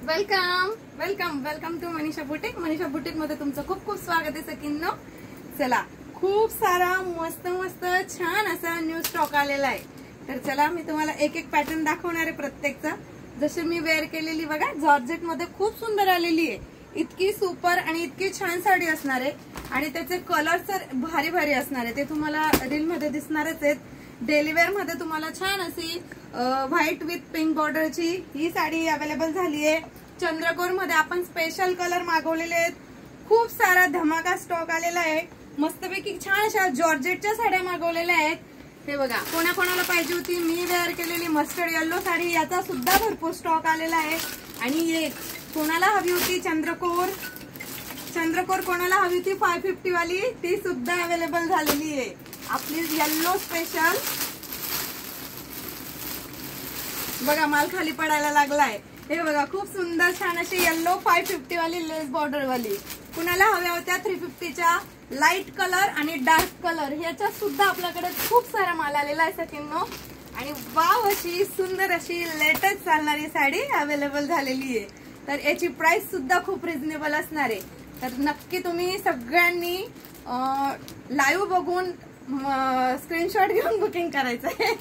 Welcome welcome welcome to Manisha boutique. Manisha boutique मध्ये तुमचं खूप खूप स्वागत आहे सखींनो। चला, खूप सारा मस्त मस्त छान असा न्यू स्टॉक आलेला आहे। तर चला, मी तुम्हाला एक एक पॅटर्न दाखवणार आहे प्रत्येकचा। जसे मी वेअर केलेली बघा, जॉर्जेट मध्ये खूप सुंदर आलेली आहे। इतकी सुपर आणि इतकी छान साडी असणार आहे आणि त्याचे कलर तर भारी भारी असणार आहे। ते तुम्हाला रील मध्ये दिसणारच आहेत। डेली वेअर मध्ये तुम्हाला छान अशी व्हाईट विथ पिंक बॉर्डरची ही साडी अवेलेबल झाली आहे। चंद्रकोर मध्ये आपण स्पेशल कलर मागवलेले आहेत। खूप सारा धमाका स्टॉक आलेला आहे। मस्तपैकी छान अशा जॉर्जेटच्या साड्या मागवलेल्या आहेत। हे बघा, कोणाकोणाला पाहिजे होती मी वेअर केलेली मस्टर्ड येलो साडी, याचा सुद्धा भरपूर स्टॉक आलेला आहे। आणि एक कोणाला हवी होती चंद्रकोर कोणाला हवी होती 550 वाली, ती सुद्धा अवेलेबल झालेली आहे। आपली येल्लो स्पेशल बघा, माल खाली पडायला लागलाय। हे बघा, खूप सुंदर छान अशी येल्लो 550 वाली लेस बॉर्डर वाली, कुणाला हव्या होत्या 350च्या लाईट कलर आणि डार्क कलर, ह्याचा सुद्धा आपल्याकडे खूप सारा माल आलेला आहे सखींनो। आणि वाव अशी सुंदर अशी लेटेस्ट चालणारी साडी अवेलेबल झालेली आहे। तर याची प्राइस सुद्धा खूप रिझनेबल असणार आहे। तर नक्की तुम्ही सगळ्यांनी लाईव्ह बघून स्क्रीनशॉट घेऊन बुकिंग करायचंय।